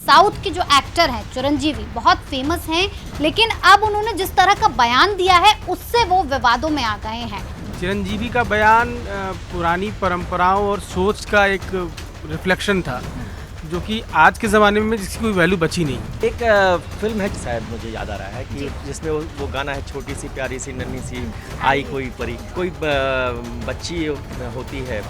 South के जो actor हैं चिरंजीवी बहुत फेमस हैं, लेकिन अब उन्होंने जिस तरह का बयान दिया है उससे वो विवादों में आ गए हैं। चिरंजीवी का बयान पुरानी परंपराओं और सोच का एक रिफ्लेक्शन था, जो कि आज के ज़माने में जिसकी कोई वैल्यू बची नहीं। एक फिल्म है शायद, मुझे याद आ रहा है कि जिसमें वो गाना है, छोटी सी प्यारी सी नन्ही सी आई कोई परी, कोई बच्ची होती है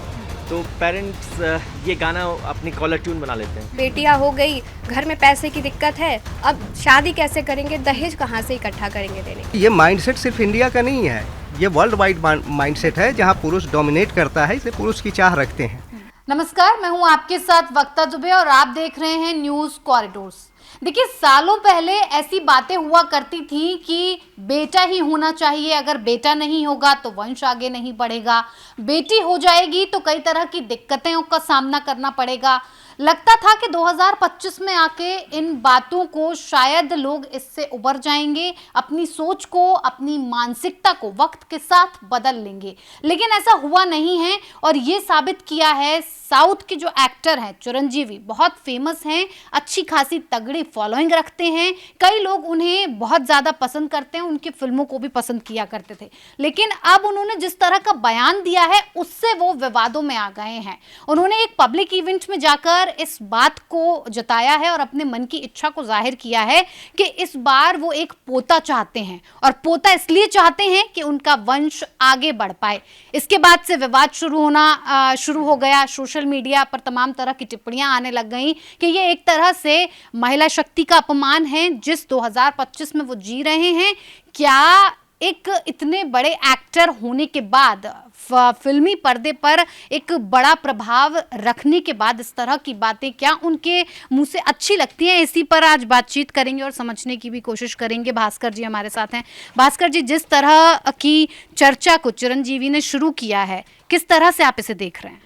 तो पेरेंट्स ये गाना अपनी कॉलर ट्यून बना लेते हैं। बेटियां हो गई, घर में पैसे की दिक्कत है, अब शादी कैसे करेंगे, दहेज कहाँ से इकट्ठा करेंगे देने। ये माइंडसेट सिर्फ इंडिया का नहीं है, ये वर्ल्ड वाइड माइंडसेट है जहाँ पुरुष डोमिनेट करता है, इसे पुरुष की चाह रखते हैं। नमस्कार, मैं हूं आपके साथ वक्ता दुबे और आप देख रहे हैं न्यूज कॉरिडोर्स। देखिए, सालों पहले ऐसी बातें हुआ करती थी कि बेटा ही होना चाहिए, अगर बेटा नहीं होगा तो वंश आगे नहीं बढ़ेगा, बेटी हो जाएगी तो कई तरह की दिक्कतों का सामना करना पड़ेगा। लगता था कि 2025 में आके इन बातों को शायद लोग इससे उबर जाएंगे, अपनी सोच को, अपनी मानसिकता को वक्त के साथ बदल लेंगे, लेकिन ऐसा हुआ नहीं है। और ये साबित किया है साउथ के जो एक्टर हैं चिरंजीवी, बहुत फेमस हैं, अच्छी खासी तगड़ी फॉलोइंग रखते हैं, कई लोग उन्हें बहुत ज़्यादा पसंद करते हैं, उनकी फिल्मों को भी पसंद किया करते थे, लेकिन अब उन्होंने जिस तरह का बयान दिया है उससे वो विवादों में आ गए हैं। उन्होंने एक पब्लिक इवेंट में जाकर इस बात को जताया है और अपने मन की इच्छा को जाहिर किया है कि इस बार वो एक पोता चाहते हैं, और पोता इसलिए चाहते हैं कि उनका वंश आगे बढ़ पाए। इसके बाद से विवाद शुरू हो गया। सोशल मीडिया पर तमाम तरह की टिप्पणियां आने लग गई कि ये एक तरह से महिला शक्ति का अपमान है जिस 2025 में वो जी रहे हैं। क्या एक इतने बड़े एक्टर होने के बाद, फिल्मी पर्दे पर एक बड़ा प्रभाव रखने के बाद इस तरह की बातें क्या उनके मुंह से अच्छी लगती हैं? इसी पर आज बातचीत करेंगे और समझने की भी कोशिश करेंगे। भास्कर जी हमारे साथ हैं। भास्कर जी, जिस तरह की चर्चा को चिरंजीवी ने शुरू किया है, किस तरह से आप इसे देख रहे हैं?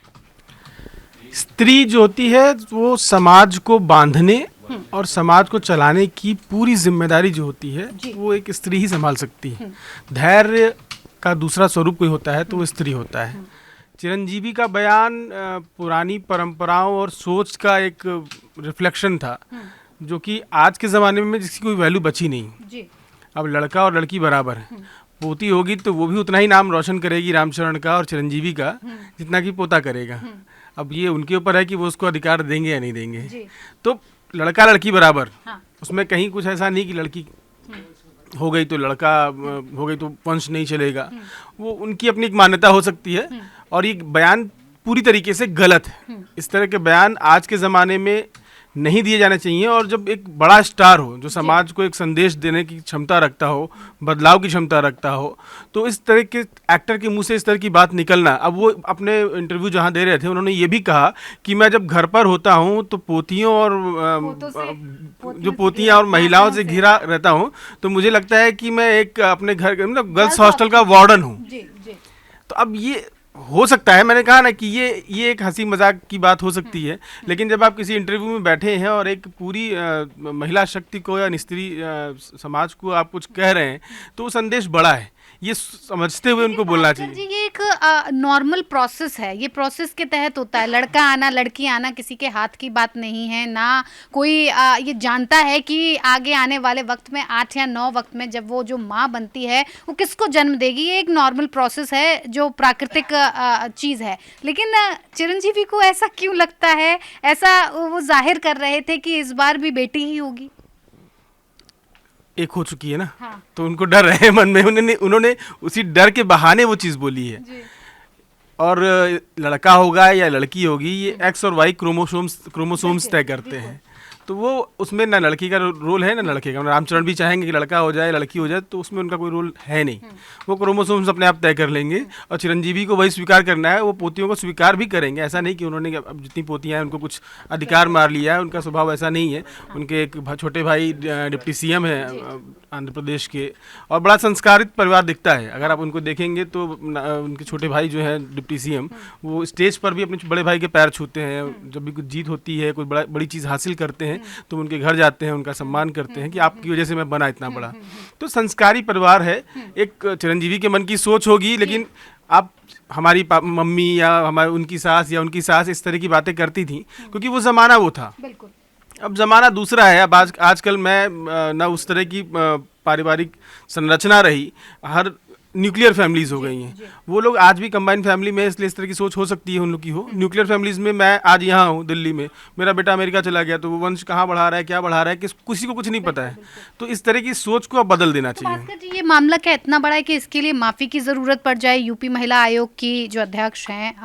स्त्री जो होती है वो समाज को बांधने और समाज को चलाने की पूरी जिम्मेदारी जो होती है वो एक स्त्री ही संभाल सकती है। धैर्य का दूसरा स्वरूप कोई होता है तो वो स्त्री होता है। चिरंजीवी का बयान पुरानी परंपराओं और सोच का एक रिफ्लेक्शन था, जो कि आज के ज़माने में जिसकी कोई वैल्यू बची नहीं। अब लड़का और लड़की बराबर है, पोती होगी तो वो भी उतना ही नाम रोशन करेगी रामचरण का और चिरंजीवी का जितना कि पोता करेगा। अब ये उनके ऊपर है कि वो उसको अधिकार देंगे या नहीं देंगे। तो लड़का लड़की बराबर, उसमें कहीं कुछ ऐसा नहीं कि लड़की हो गई तो लड़का हो गई तो वंश नहीं चलेगा। वो उनकी अपनी एक मान्यता हो सकती है और ये बयान पूरी तरीके से गलत है। इस तरह के बयान आज के ज़माने में नहीं दिए जाने चाहिए। और जब एक बड़ा स्टार हो जो समाज को एक संदेश देने की क्षमता रखता हो, बदलाव की क्षमता रखता हो, तो इस तरह के एक्टर के मुंह से इस तरह की बात निकलना। अब वो अपने इंटरव्यू जहां दे रहे थे उन्होंने ये भी कहा कि मैं जब घर पर होता हूं तो पोतियों और जो पोतियां और महिलाओं से घिरा रहता हूं तो मुझे लगता है कि मैं एक अपने घर मतलब गर्ल्स हॉस्टल का वार्डन हूँ। तो अब ये हो सकता है, मैंने कहा ना कि ये एक हंसी मजाक की बात हो सकती है, लेकिन जब आप किसी इंटरव्यू में बैठे हैं और एक पूरी महिला शक्ति को या स्त्री समाज को आप कुछ कह रहे हैं तो वो संदेश बड़ा है, ये समझते हुए उनको बोलना चाहिए। जी, ये एक नॉर्मल प्रोसेस है, ये प्रोसेस के तहत होता है। लड़का आना लड़की आना किसी के हाथ की बात नहीं है, ना कोई ये जानता है कि आगे आने वाले वक्त में 8 या 9 वक्त में जब वो जो माँ बनती है वो किसको जन्म देगी। ये एक नॉर्मल प्रोसेस है जो प्राकृतिक चीज़ है। लेकिन चिरंजीवी को ऐसा क्यों लगता है? ऐसा वो जाहिर कर रहे थे कि इस बार भी बेटी ही होगी। एक हो चुकी है ना, तो उनको डर है मन में, उन्होंने उसी डर के बहाने वो चीज़ बोली है। और लड़का होगा या लड़की होगी, ये एक्स और वाई क्रोमोसोम्स तय करते हैं, तो वो उसमें ना लड़की का रोल है ना लड़के का। रामचरण भी चाहेंगे कि लड़का हो जाए लड़की हो जाए, तो उसमें उनका कोई रोल है नहीं। वो क्रोमोसोम्स अपने आप तय कर लेंगे और चिरंजीवी को वही स्वीकार करना है। वो पोतियों को स्वीकार भी करेंगे, ऐसा नहीं कि उन्होंने अब जितनी पोतियां हैं उनको कुछ अधिकार मार लिया है, उनका स्वभाव ऐसा नहीं है। उनके एक छोटे भाई डिप्टी सीएम है आंध्र प्रदेश के, और बड़ा संस्कारित परिवार दिखता है। अगर आप उनको देखेंगे तो उनके छोटे भाई जो है डिप्टी सीएम, वो स्टेज पर भी अपने बड़े भाई के पैर छूते हैं। जब भी कुछ जीत होती है, कोई बड़ी चीज़ हासिल करते हैं तो उनके घर जाते हैं, उनका सम्मान करते हैं कि आपकी वजह से मैं बना इतना बड़ा। तो संस्कारी परिवार है। एक चिरंजीवी के मन की सोच होगी, लेकिन आप हमारी मम्मी या उनकी सास इस तरह की बातें करती थी क्योंकि वो ज़माना वो था। अब ज़माना दूसरा है। अब आजकल मैं ना उस तरह की पारिवारिक संरचना रही, हर न्यूक्लियर फैमिलीज हो गई हैं। वो लोग आज भी कंबाइंड फैमिली में, इसलिए इस तरह की सोच हो सकती है उन लोग की हो। न्यूक्लियर फैमिलीज में मैं आज यहाँ हूँ दिल्ली में, मेरा बेटा अमेरिका चला गया, तो वो वंश कहाँ बढ़ा रहा है, क्या बढ़ा रहा है, किसी को कुछ नहीं पता है। तो इस तरह की सोच को अब बदल देना चाहिए। भास्कर जी, ये मामला क्या इतना बड़ा है कि इसके लिए माफी की जरूरत पड़ जाए? यूपी महिला आयोग की जो अध्यक्ष हैं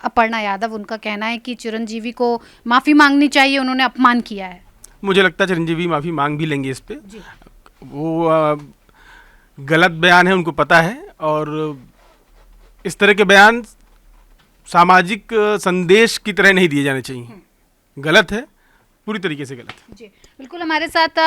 अपर्णा यादव, उनका कहना है कि चिरंजीवी को माफी मांगनी चाहिए, उन्होंने अपमान किया है। मुझे लगता है चिरंजीवी माफ़ी मांग भी लेंगे इस पे। वो गलत बयान है, उनको पता है, और इस तरह के बयान सामाजिक संदेश की तरह नहीं दिए जाने चाहिए। गलत है, पूरी तरीके से गलत है। जी बिल्कुल। हमारे साथ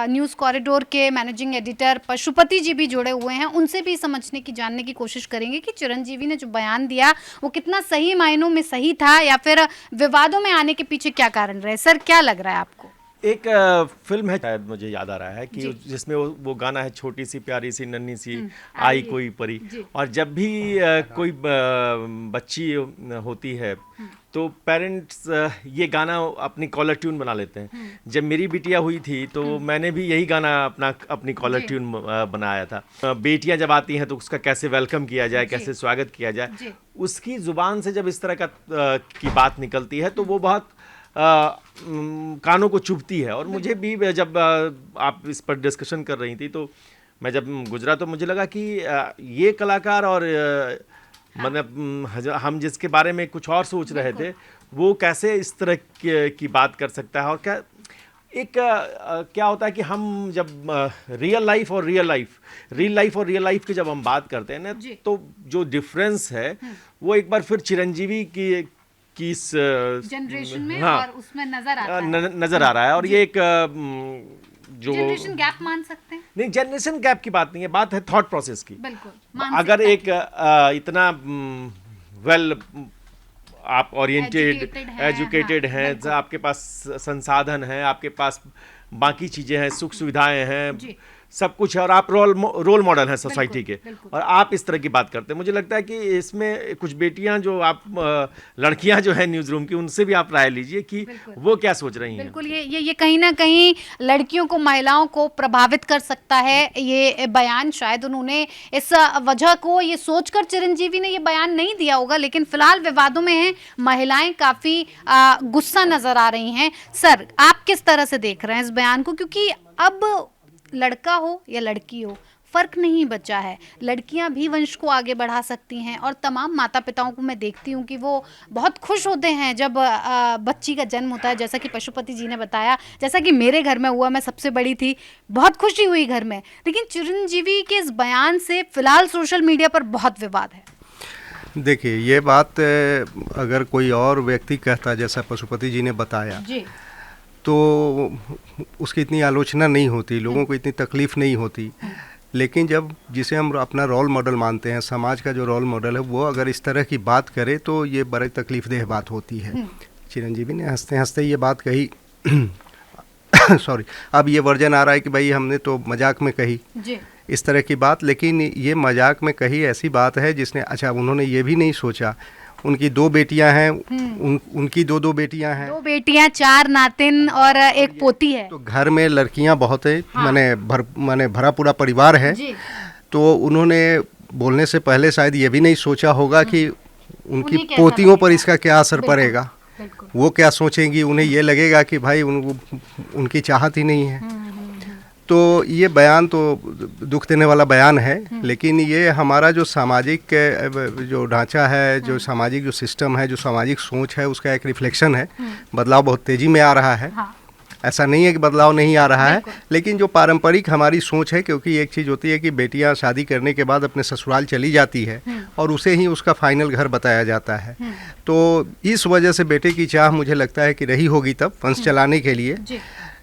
न्यूज़ कॉरिडोर के मैनेजिंग एडिटर पशुपति जी भी जुड़े हुए हैं, उनसे भी समझने की, जानने की कोशिश करेंगे कि चिरंजीवी ने जो बयान दिया वो कितना सही मायनों में सही था, या फिर विवादों में आने के पीछे क्या कारण रहे। सर, क्या लग रहा है आपको? एक फिल्म है, शायद मुझे याद आ रहा है कि जिसमें वो गाना है, छोटी सी प्यारी सी नन्ही सी आई कोई परी। और जब भी कोई बच्ची होती है तो पेरेंट्स ये गाना अपनी कॉलर ट्यून बना लेते हैं। जब मेरी बिटिया हुई थी तो मैंने भी यही गाना अपनी कॉलर ट्यून बनाया था। बेटियां जब आती हैं तो उसका कैसे वेलकम किया जाए, कैसे स्वागत किया जाए, उसकी ज़ुबान से जब इस तरह की बात निकलती है तो वो बहुत कानों को चुभती है। और मुझे भी जब आप इस पर डिस्कशन कर रही थी तो मैं जब गुजरा तो मुझे लगा कि ये कलाकार और मतलब हम जिसके बारे में कुछ और सोच रहे थे वो कैसे इस तरह की बात कर सकता है। और क्या होता है कि हम जब रियल लाइफ और रियल लाइफ की जब हम बात करते हैं ना, तो जो डिफरेंस है वो एक बार फिर चिरंजीवी की इस जनरेशन में और उसमें नजर आ रहा है। और ये एक जो जनरेशन गैप मान सकते हैं? नहीं, जनरेशन गैप की बात नहीं है, बात है थॉट प्रोसेस की। बिल्कुल। अगर एक इतना वेल आप ओरिएंटेड एजुकेटेड हैं, आपके पास संसाधन हैं, आपके पास बाकी चीज़ें हैं, सुख सुविधाएं हैं, सब कुछ है, और आप रोल मॉडल हैं सोसाइटी के, और आप इस तरह की बात करते हैं। मुझे लगता है कि इसमें कुछ बेटियां जो आप लड़कियां जो है न्यूज़ रूम की, उनसे भी आप राय लीजिए कि वो क्या सोच रही हैं। बिल्कुल, ये कहीं ना कहीं लड़कियों को, महिलाओं को प्रभावित कर सकता है ये बयान। शायद उन्होंने इस वजह को ये सोचकर चिरंजीवी ने ये बयान नहीं दिया होगा, लेकिन फिलहाल विवादों में हैं, महिलाएं काफ़ी गुस्सा नजर आ रही हैं। सर, आप किस तरह से देख रहे हैं इस बयान को? क्योंकि अब लड़का हो या लड़की हो, फर्क नहीं बचा है। लड़कियां भी वंश को आगे बढ़ा सकती हैं, और तमाम माता पिताओं को मैं देखती हूँ कि वो बहुत खुश होते हैं जब बच्ची का जन्म होता है। जैसा कि पशुपति जी ने बताया, जैसा कि मेरे घर में हुआ, मैं सबसे बड़ी थी, बहुत खुशी हुई घर में। लेकिन चिरंजीवी के इस बयान से फिलहाल सोशल मीडिया पर बहुत विवाद है। देखिए, ये बात अगर कोई और व्यक्ति कहता, जैसा पशुपति जी ने बताया जी, तो उसकी इतनी आलोचना नहीं होती, लोगों को इतनी तकलीफ नहीं होती। लेकिन जब जिसे हम अपना रोल मॉडल मानते हैं, समाज का जो रोल मॉडल है, वो अगर इस तरह की बात करे तो ये बड़ी तकलीफदेह बात होती है। चिरंजीवी ने हंसते हंसते ये बात कही सॉरी, अब ये वर्जन आ रहा है कि भाई हमने तो मजाक में कही जी इस तरह की बात, लेकिन ये मजाक में कही ऐसी बात है जिसने, अच्छा, उन्होंने ये भी नहीं सोचा उनकी दो बेटियां हैं, उनकी दो बेटियां हैं, 2 बेटियां, 4 नातिन और एक पोती है। तो घर में लड़कियां बहुत है, माने भरा पूरा परिवार है। तो उन्होंने बोलने से पहले शायद ये भी नहीं सोचा होगा कि उनकी पोतियों पर इसका क्या असर पड़ेगा, वो क्या सोचेंगी, उन्हें ये लगेगा कि भाई उनकी चाहत ही नहीं है। तो ये बयान तो दुख देने वाला बयान है, लेकिन ये हमारा जो सामाजिक जो ढांचा है, जो सामाजिक जो सिस्टम है, जो सामाजिक सोच है, उसका एक रिफ्लेक्शन है। बदलाव बहुत तेज़ी में आ रहा है। ऐसा नहीं है कि बदलाव नहीं आ रहा है, लेकिन जो पारंपरिक हमारी सोच है, क्योंकि एक चीज़ होती है कि बेटियां शादी करने के बाद अपने ससुराल चली जाती है और उसे ही उसका फाइनल घर बताया जाता है। तो इस वजह से बेटे की चाह मुझे लगता है कि रही होगी तब वंश चलाने के लिए,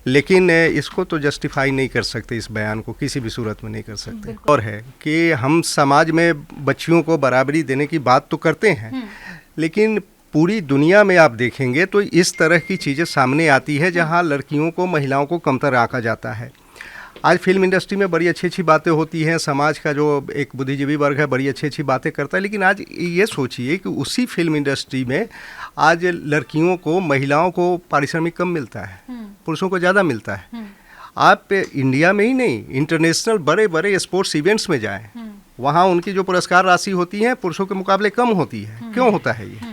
लेकिन इसको तो जस्टिफाई नहीं कर सकते, इस बयान को किसी भी सूरत में नहीं कर सकते। और है कि हम समाज में बच्चियों को बराबरी देने की बात तो करते हैं, लेकिन पूरी दुनिया में आप देखेंगे तो इस तरह की चीज़ें सामने आती है जहां लड़कियों को, महिलाओं को कमतर आंका जाता है। आज फिल्म इंडस्ट्री में बड़ी अच्छी अच्छी बातें होती हैं, समाज का जो एक बुद्धिजीवी वर्ग है बड़ी अच्छी अच्छी बातें करता है, लेकिन आज ये सोचिए कि उसी फिल्म इंडस्ट्री में आज लड़कियों को, महिलाओं को पारिश्रमिक कम मिलता है, पुरुषों को ज़्यादा मिलता है। आप इंडिया में ही नहीं, इंटरनेशनल बड़े बड़े स्पोर्ट्स इवेंट्स में जाएं, वहाँ उनकी जो पुरस्कार राशि होती है पुरुषों के मुकाबले कम होती है। क्यों होता है ये?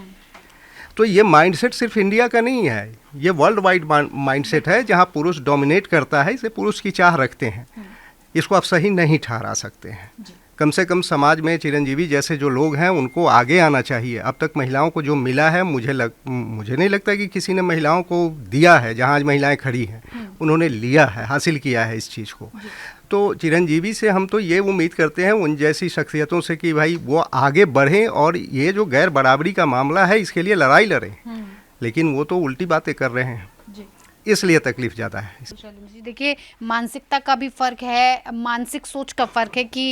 तो ये माइंडसेट सिर्फ इंडिया का नहीं है, ये वर्ल्ड वाइड माइंडसेट है, जहाँ पुरुष डोमिनेट करता है, इसे पुरुष की चाह रखते हैं। इसको आप सही नहीं ठहरा सकते हैं। कम से कम समाज में चिरंजीवी जैसे जो लोग हैं उनको आगे आना चाहिए। अब तक महिलाओं को जो मिला है, मुझे नहीं लगता कि किसी ने महिलाओं को दिया है। जहाँ आज महिलाएं खड़ी हैं उन्होंने लिया है, हासिल किया है इस चीज़ को। तो चिरंजीवी से हम तो ये उम्मीद करते हैं उन जैसी शख्सियतों से कि भाई वो आगे बढ़ें और ये जो गैर बराबरी का मामला है इसके लिए लड़ाई लड़ें। लेकिन वो तो उल्टी बातें कर रहे हैं, इसलिए तकलीफ ज़्यादा है। जी देखिए, मानसिकता का भी फर्क है, मानसिक सोच का फर्क है कि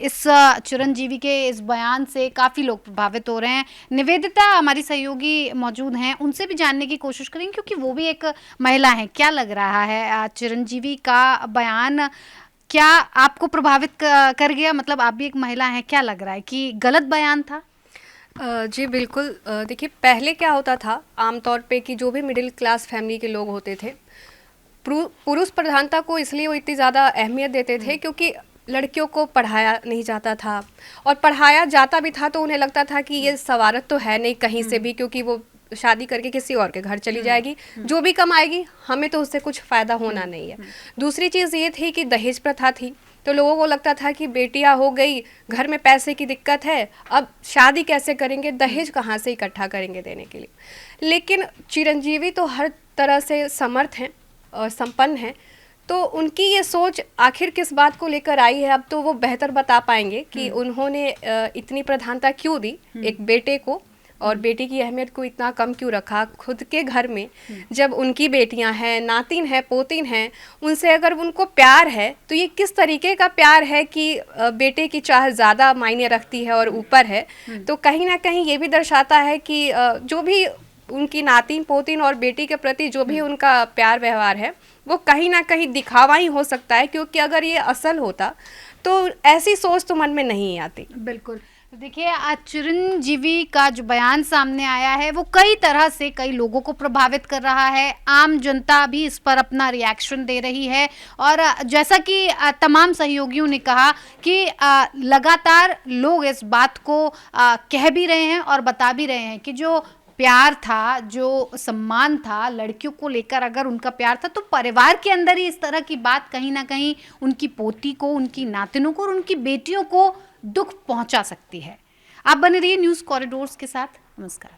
इस चिरंजीवी के इस बयान से काफ़ी लोग प्रभावित हो रहे हैं। निवेदिता हमारी सहयोगी मौजूद हैं, उनसे भी जानने की कोशिश करेंगे क्योंकि वो भी एक महिला हैं। क्या लग रहा है चिरंजीवी का बयान क्या आपको प्रभावित कर गया? मतलब आप भी एक महिला हैं, क्या लग रहा है कि गलत बयान था? जी बिल्कुल। देखिए, पहले क्या होता था आमतौर पे कि जो भी मिडिल क्लास फैमिली के लोग होते थे, पुरुष प्रधानता को इसलिए वो इतनी ज़्यादा अहमियत देते थे क्योंकि लड़कियों को पढ़ाया नहीं जाता था, और पढ़ाया जाता भी था तो उन्हें लगता था कि ये सवारत तो है नहीं कहीं से भी, क्योंकि वो शादी करके किसी और के घर चली जाएगी, जो भी कमाएगी हमें तो उससे कुछ फ़ायदा होना नहीं है। दूसरी चीज़ ये थी कि दहेज प्रथा थी, तो लोगों को लगता था कि बेटियां हो गई, घर में पैसे की दिक्कत है, अब शादी कैसे करेंगे, दहेज कहाँ से इकट्ठा करेंगे देने के लिए। लेकिन चिरंजीवी तो हर तरह से समर्थ हैं और संपन्न हैं, तो उनकी ये सोच आखिर किस बात को लेकर आई है, अब तो वो बेहतर बता पाएंगे कि उन्होंने इतनी प्रधानता क्यों दी एक बेटे को, और बेटी की अहमियत को इतना कम क्यों रखा खुद के घर में, जब उनकी बेटियां हैं, नातिन हैं, पोतिन हैं, उनसे अगर उनको प्यार है तो ये किस तरीके का प्यार है कि बेटे की चाह ज़्यादा मायने रखती है और ऊपर है। तो कहीं ना कहीं ये भी दर्शाता है कि जो भी उनकी नातिन पोतिन और बेटी के प्रति जो भी उनका प्यार व्यवहार है वो कहीं ना कहीं दिखावा ही हो सकता है, क्योंकि अगर ये असल होता तो ऐसी सोच तो मन में नहीं आती। बिल्कुल। देखिए, आज चिरंजीवी का जो बयान सामने आया है वो कई तरह से कई लोगों को प्रभावित कर रहा है। आम जनता भी इस पर अपना रिएक्शन दे रही है, और जैसा कि तमाम सहयोगियों ने कहा कि लगातार लोग इस बात को कह भी रहे हैं और बता भी रहे हैं कि जो प्यार था, जो सम्मान था लड़कियों को लेकर, अगर उनका प्यार था तो परिवार के अंदर ही इस तरह की बात कहीं ना कहीं उनकी पोती को, उनकी नातिनों को और उनकी बेटियों को दुख पहुंचा सकती है। आप बने रहिए न्यूज़ कॉरिडोर्स के साथ। नमस्कार।